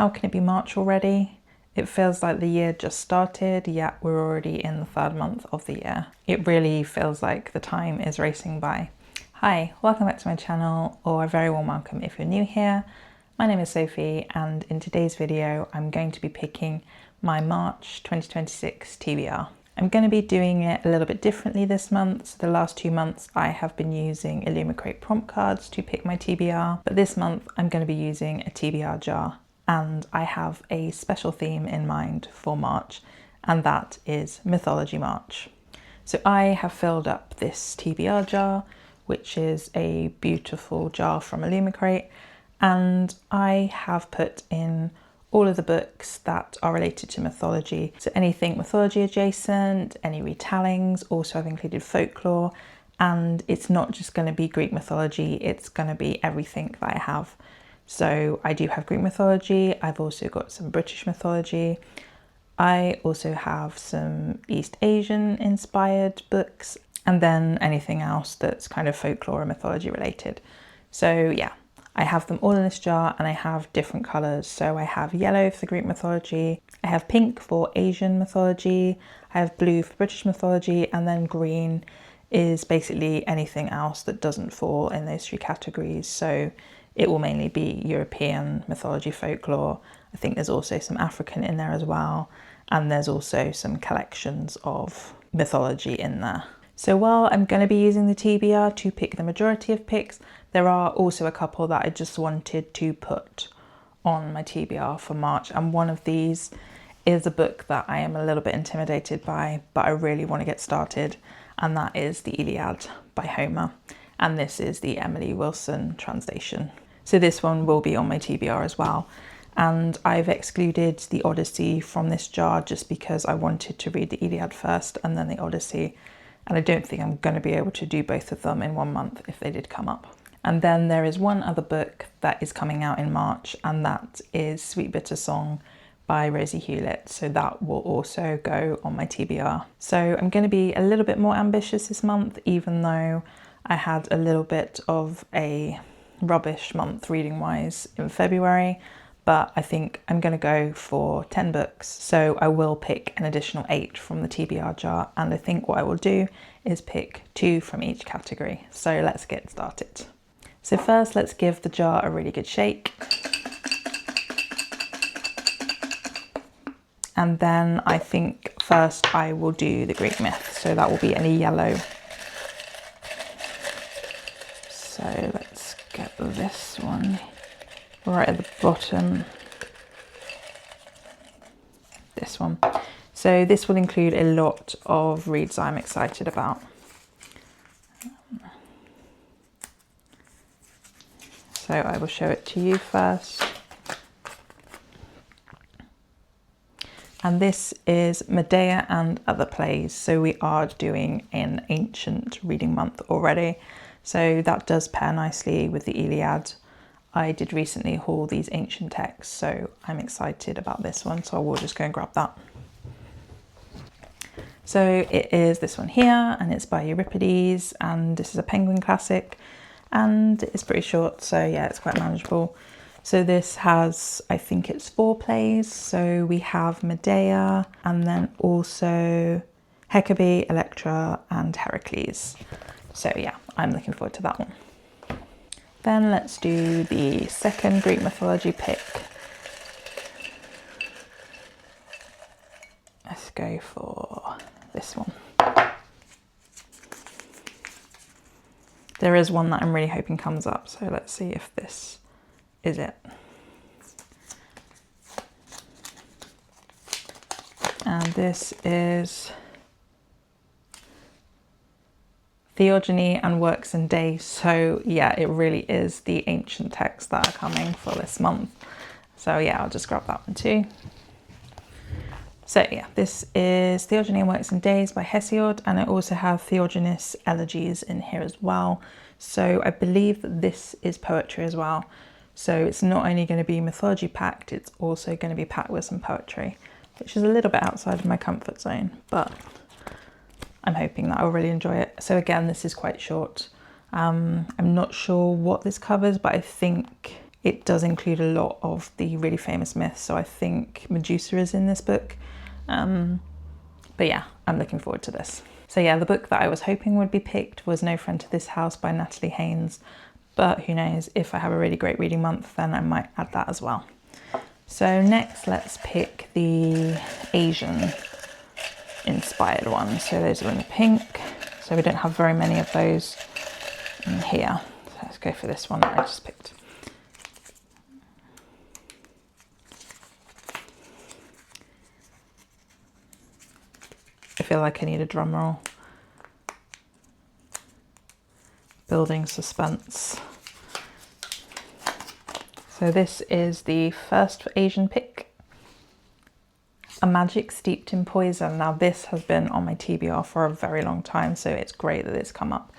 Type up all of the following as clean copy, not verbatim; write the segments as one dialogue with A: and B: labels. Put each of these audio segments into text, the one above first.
A: how can it be March already? It feels like the year just started, yet we're already in the third month of the year. It really feels like the time is racing by. Hi, welcome back to my channel, or a very warm welcome if you're new here. My name is Sophie, and in today's video I'm going to be picking my March 2026 TBR. I'm going to be doing it a little bit differently this month. So the last 2 months I have been using Illumicrate prompt cards to pick my TBR, but this month I'm going to be using a TBR jar. And I have a special theme in mind for March, and that is Mythology March. So I have filled up this TBR jar, which is a beautiful jar from Illumicrate, and I have put in all of the books that are related to mythology. So anything mythology adjacent, any retellings, also I've included folklore, and it's not just going to be Greek mythology, it's going to be everything that I have. So I do have Greek mythology, I've also got some British mythology, I also have some East Asian inspired books, and then anything else that's kind of folklore and mythology related. So yeah, I have them all in this jar, and I have different colours. So I have yellow for the Greek mythology, I have pink for Asian mythology, I have blue for British mythology, and then green is basically anything else that doesn't fall in those three categories. So it will mainly be European mythology, folklore. I think there's also some African in there as well. And there's also some collections of mythology in there. So while I'm going to be using the TBR to pick the majority of picks, there are also a couple that I just wanted to put on my TBR for March. And one of these is a book that I am a little bit intimidated by, but I really want to get started. And that is the Iliad by Homer. And this is the Emily Wilson translation. So this one will be on my TBR as well. And I've excluded the Odyssey from this jar just because I wanted to read the Iliad first and then the Odyssey. And I don't think I'm going to be able to do both of them in 1 month if they did come up. And then there is one other book that is coming out in March, and that is Sweet Bitter Song by Rosie Hewlett. So that will also go on my TBR. So I'm going to be a little bit more ambitious this month, even though I had a little bit of a rubbish month reading wise in February, but I think I'm going to go for 10 books. So I will pick an additional 8 from the TBR jar, and I think what I will do is pick 2 from each category. So let's get started. So first, let's give the jar a really good shake. And then I think first I will do the Greek myth. So that will be any yellow. So let's get this one right at the bottom. This one. So this will include a lot of reads I'm excited about. So I will show it to you first. And this is Medea and Other Plays. So we are doing an ancient reading month already. So that does pair nicely with the Iliad. I did recently haul these ancient texts, so I'm excited about this one. So I will just go and grab that. So it is this one here, and it's by Euripides, and this is a Penguin classic, and it's pretty short. So yeah, it's quite manageable. So this has, I think it's 4 plays. So we have Medea, and then also Hecate, Electra, and Heracles. So yeah, I'm looking forward to that one. Then let's do the second Greek mythology pick. Let's go for this one. There is one that I'm really hoping comes up, so let's see if this is it. And this is Theogony and Works and Days. So yeah, it really is the ancient texts that are coming for this month. So yeah, I'll just grab that one too. So yeah, this is Theogony and Works and Days by Hesiod, and I also have Theognis Elegies in here as well. So I believe that this is poetry as well. So it's not only going to be mythology packed, it's also going to be packed with some poetry, which is a little bit outside of my comfort zone, but I'm hoping that I'll really enjoy it. So again, this is quite short. I'm not sure what this covers, but I think It does include a lot of the really famous myths, so I think Medusa is in this book. But yeah, I'm looking forward to this. So yeah, the book that I was hoping would be picked was No Friend to This House by Natalie Haynes, but who knows, if I have a really great reading month, then I might add that as well. So next, let's pick the Asian inspired ones. So those are in pink, so we don't have very many of those in here. So let's go for this one that I just picked. I feel like I need a drum roll. Building suspense. So this is the first Asian pick. A Magic Steeped in Poison. Now this has been on my TBR for a very long time, so it's great that it's come up.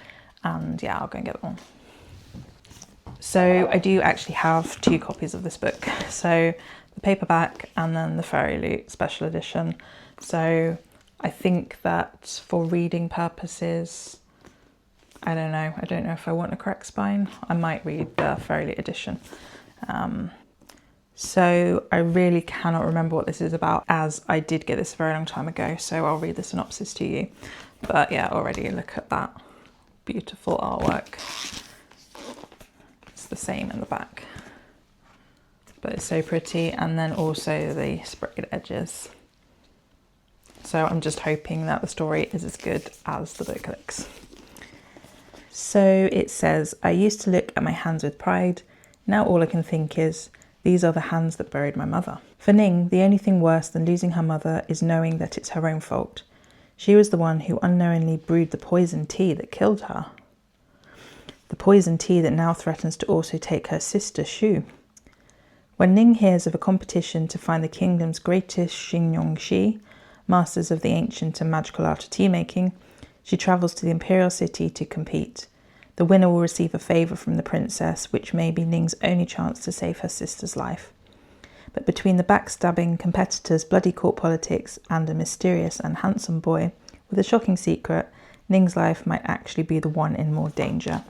A: And yeah, I'll go and get one. So I do actually have 2 copies of this book. So the paperback and then the Fairy Loot special edition. So I think that for reading purposes, I don't know if I want a correct spine. I might read the Fairy Loot edition. So I really cannot remember what this is about, as I did get this a very long time ago, so I'll read the synopsis to you. But yeah, already look at that beautiful artwork. It's the same in the back, but it's so pretty, and then also the sprayed edges. So I'm just hoping that the story is as good as the book looks. So it says, I used to look at my hands with pride. Now all I can think is, these are the hands that buried my mother. For Ning, the only thing worse than losing her mother is knowing that it's her own fault. She was the one who unknowingly brewed the poison tea that killed her. The poison tea that now threatens to also take her sister Shu. When Ning hears of a competition to find the kingdom's greatest Xingyongxi, masters of the ancient and magical art of tea making, she travels to the imperial city to compete. The winner will receive a favour from the princess, which may be Ning's only chance to save her sister's life. But between the backstabbing competitors, bloody court politics, and a mysterious and handsome boy with a shocking secret, Ning's life might actually be the one in more danger.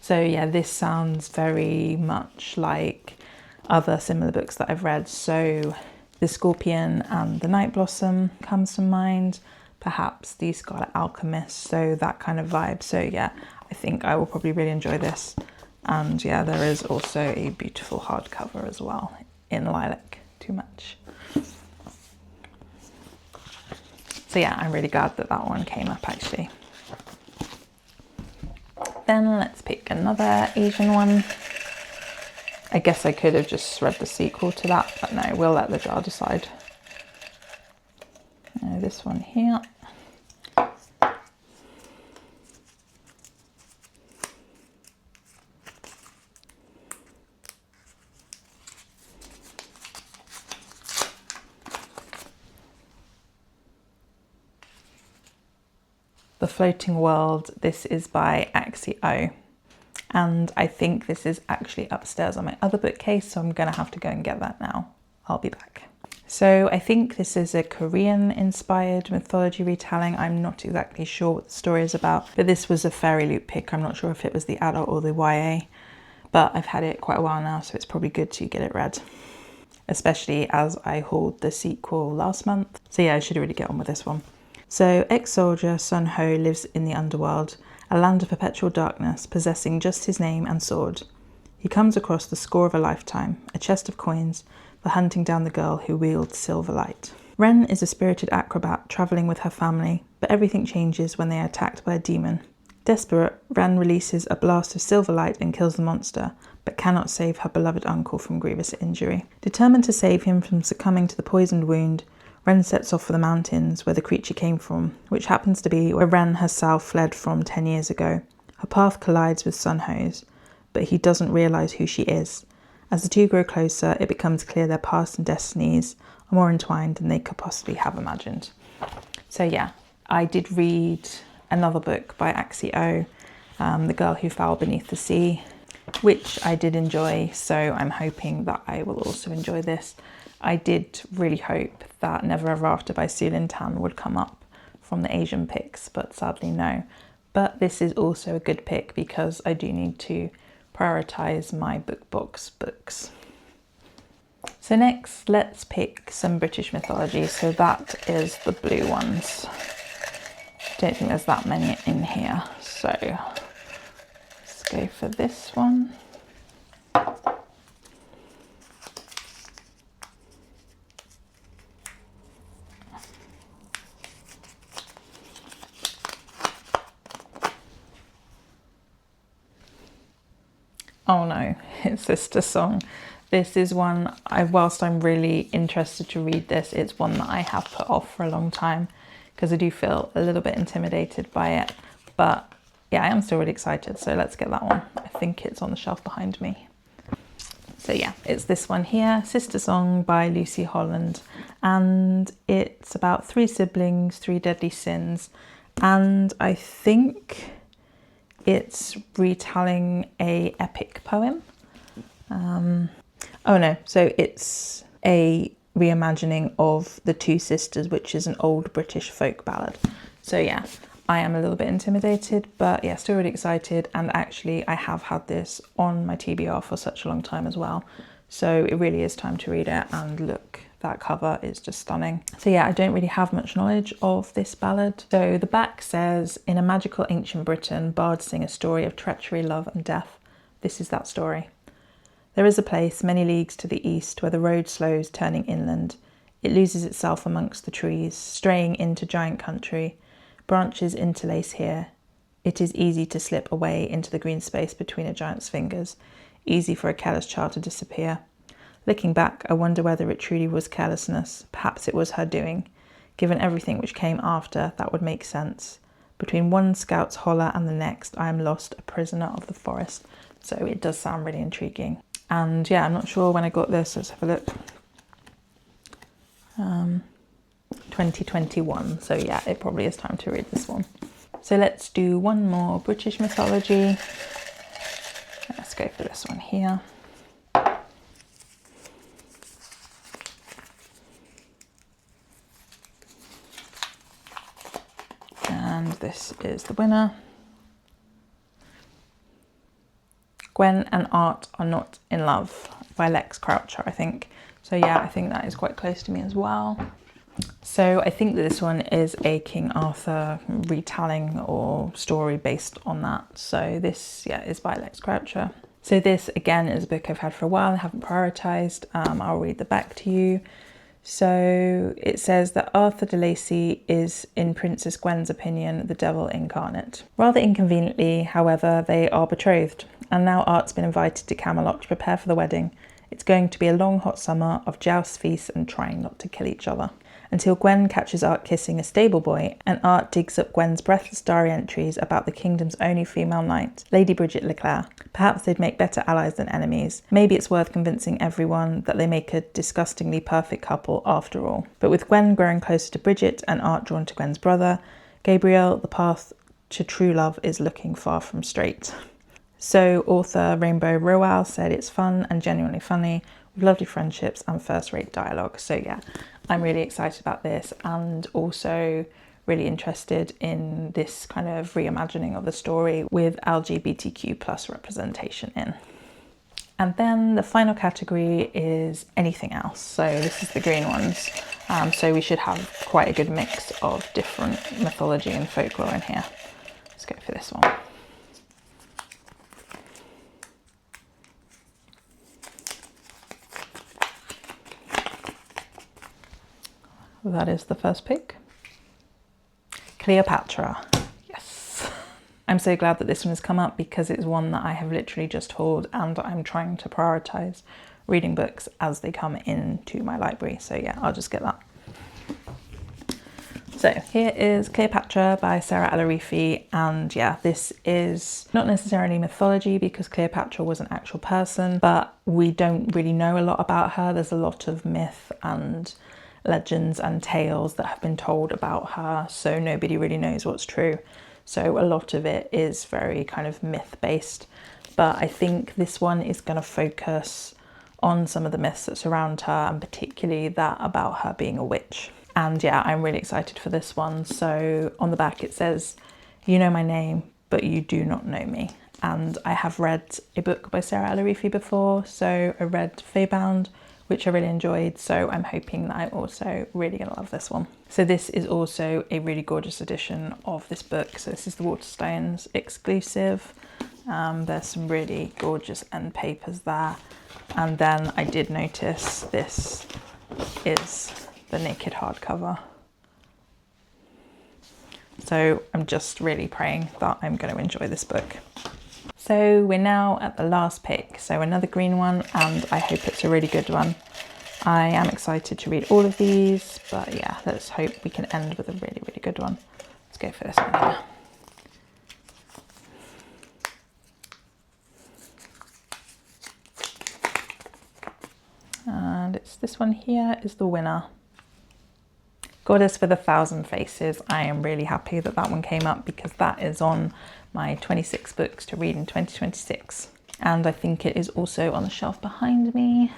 A: So yeah, this sounds very much like other similar books that I've read. So The Scorpion and the Night Blossom comes to mind, perhaps The Scarlet Alchemist, so that kind of vibe. So yeah, I think I will probably really enjoy this. And yeah, there is also a beautiful hardcover as well in lilac to match. So yeah, I'm really glad that that one came up actually. Then let's pick another Asian one. I guess I could have just read the sequel to that, but no, we'll let the jar decide. This one here. The Floating World. This is by Axio. And I think this is actually upstairs on my other bookcase, so I'm gonna have to go and get that now. I'll be back. So I think this is a Korean inspired mythology retelling. I'm not exactly sure what the story is about, but this was a Fairy Loot pick. I'm not sure if it was the adult or the YA, but I've had it quite a while now, so it's probably good to get it read, especially as I hauled the sequel last month. So yeah, I should really get on with this one. So ex-soldier Sun Ho lives in the underworld, a land of perpetual darkness, possessing just his name and sword. He comes across the score of a lifetime, a chest of coins, for hunting down the girl who wields silver light. Ren is a spirited acrobat travelling with her family, but everything changes when they are attacked by a demon. Desperate, Ren releases a blast of silver light and kills the monster, but cannot save her beloved uncle from grievous injury. Determined to save him from succumbing to the poisoned wound, Ren sets off for the mountains where the creature came from, which happens to be where Ren herself fled from 10 years ago. Her path collides with Sun Ho's, but he doesn't realise who she is. As the two grow closer, it becomes clear their past and destinies are more entwined than they could possibly have imagined. So yeah, I did read another book by Axio, The Girl Who Fell Beneath the Sea, which I did enjoy, so I'm hoping that I will also enjoy this. I did really hope that Never Ever After by Su Lin Tan would come up from the Asian picks, but sadly no. But this is also a good pick because I do need to prioritize my book box books. So next, let's pick some British mythology. So that is the blue ones. Don't think there's that many in here. So let's go for this one. Oh no, it's Sister Song. This is one, whilst I'm really interested to read this, it's one that I have put off for a long time because I do feel a little bit intimidated by it. But yeah, I am still really excited, so let's get that one. I think it's on the shelf behind me. So yeah, it's this one here, Sister Song by Lucy Holland. And it's about 3 siblings, 3 deadly sins. And I think it's retelling a epic poem. Oh no, so it's a reimagining of The Two Sisters, which is an old British folk ballad. So yeah, I am a little bit intimidated, but yeah, still really excited. And actually I have had this on my TBR for such a long time as well. So it really is time to read it, and look, that cover is just stunning. So yeah, I don't really have much knowledge of this ballad. So the back says, in a magical ancient Britain, bards sing a story of treachery, love and death. This is that story. There is a place many leagues to the east where the road slows, turning inland. It loses itself amongst the trees, straying into giant country. Branches interlace here. It is easy to slip away into the green space between a giant's fingers, easy for a careless child to disappear. Looking back, I wonder whether it truly was carelessness. Perhaps it was her doing. Given everything which came after, that would make sense. Between one scout's holler and the next, I am lost, a prisoner of the forest. So it does sound really intriguing. And yeah, I'm not sure when I got this. Let's have a look. 2021. So yeah, it probably is time to read this one. So let's do one more British mythology. Let's go for this one here. And this is the winner. Gwen and Art Are Not in Love by Lex Croucher, I think. So yeah, I think that is quite close to me as well. So I think that this one is a King Arthur retelling or story based on that. So this, yeah, is by Lex Croucher. So this, again, is a book I've had for a while. I haven't prioritised. I'll read the back to you. So it says that Arthur de Lacy is, in Princess Gwen's opinion, the devil incarnate. Rather inconveniently, however, they are betrothed, and now Art's been invited to Camelot to prepare for the wedding. It's going to be a long hot summer of jousts, feasts and trying not to kill each other. Until Gwen catches Art kissing a stable boy, and Art digs up Gwen's breathless diary entries about the kingdom's only female knight, Lady Bridget Leclerc. Perhaps they'd make better allies than enemies. Maybe it's worth convincing everyone that they make a disgustingly perfect couple after all. But with Gwen growing closer to Bridget and Art drawn to Gwen's brother, Gabriel, the path to true love is looking far from straight. So author Rainbow Rowell said it's fun and genuinely funny, with lovely friendships and first-rate dialogue. So yeah, I'm really excited about this, and also really interested in this kind of reimagining of the story with LGBTQ plus representation in. And then the final category is anything else. So this is the green ones. So we should have quite a good mix of different mythology and folklore in here. Let's go for this one. That is the first pick. Cleopatra. Yes. I'm so glad that this one has come up because it's one that I have literally just hauled, and I'm trying to prioritise reading books as they come into my library. So yeah, I'll just get that. So here is Cleopatra by Sarah Alarifi, and yeah, this is not necessarily mythology because Cleopatra was an actual person, but we don't really know a lot about her. There's a lot of myth and legends and tales that have been told about her, so nobody really knows what's true. So a lot of it is very kind of myth based, but I think this one is going to focus on some of the myths that surround her, and particularly that about her being a witch. And yeah, I'm really excited for this one. So on the back it says, "You know my name, but you do not know me." and I have read a book by Sarah Iliad before, so I read Feybound, which I really enjoyed, so I'm hoping that I'm also really going to love this one. So this is also a really gorgeous edition of this book. So this is the Waterstones exclusive. There's some really gorgeous end papers there. And then I did notice this is the naked hardcover. So I'm just really praying that I'm going to enjoy this book. So we're now at the last pick, so another green one, and I hope it's a really good one. I am excited to read all of these, but yeah, let's hope we can end with a really, really good one. Let's go for this one here. And it's this one here is the winner. Goddess with 1,000 Faces. I am really happy that that one came up because that is on my 26 books to read in 2026. And I think it is also on the shelf behind me.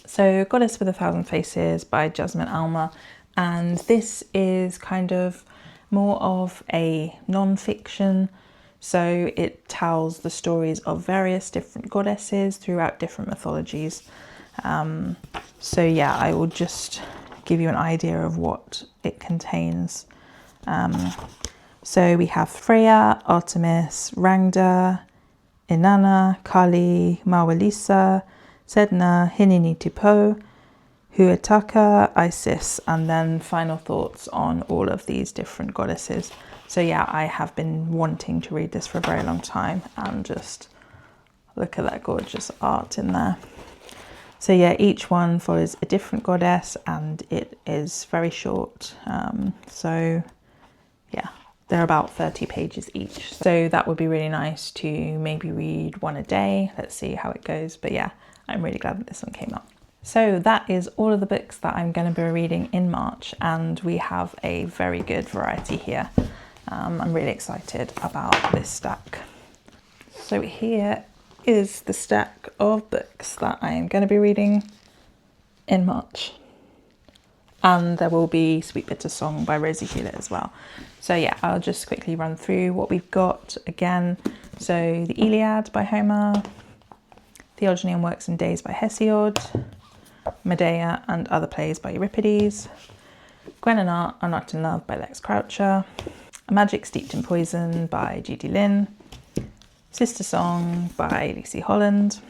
A: So Goddess with 1,000 Faces by Jasmine Alma. And this is kind of more of a non-fiction. So it tells the stories of various different goddesses throughout different mythologies. So yeah, I will just give you an idea of what it contains. So we have Freya, Artemis, Rangda, Inanna, Kali, Mawalisa, Sedna, Hinini-Tipo, Huataka, Isis, and then final thoughts on all of these different goddesses. So yeah, I have been wanting to read this for a very long time, and just look at that gorgeous art in there. So yeah, each one follows a different goddess and it is very short. So yeah, they're about 30 pages each. So that would be really nice to maybe read one a day. Let's see how it goes. But yeah, I'm really glad that this one came up. So that is all of the books that I'm going to be reading in March, and we have a very good variety here. I'm really excited about this stack. So here is the stack of books that I am going to be reading in March. And there will be Sweet Bitter Song by Rosie Hewlett as well. So yeah, I'll just quickly run through what we've got again. So the Iliad by Homer, Theogony and Works and Days by Hesiod, Medea and Other Plays by Euripides, Gwen and Art Are Not in Love by Lex Croucher, A Magic Steeped in Poison by Judy Lynn, Sister Song by Lucy Holland,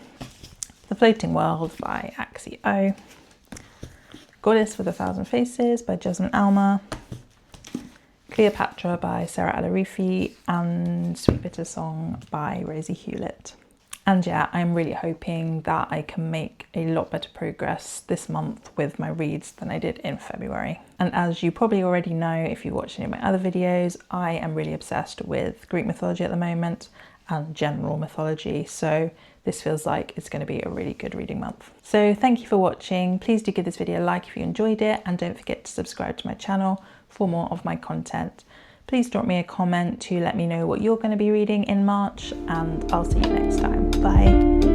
A: The Floating World by Axie O, Goddess with 1,000 Faces by Jasmine Alma, Cleopatra by Sarah Iliad, and Sweet Bitter Song by Rosie Hewlett. And yeah, I'm really hoping that I can make a lot better progress this month with my reads than I did in February. And as you probably already know, if you watch any of my other videos, I am really obsessed with Greek mythology at the moment and general mythology. So this feels like it's going to be a really good reading month. So thank you for watching. Please do give this video a like if you enjoyed it, and don't forget to subscribe to my channel for more of my content. Please drop me a comment to let me know what you're going to be reading in March, and I'll see you next time. Bye.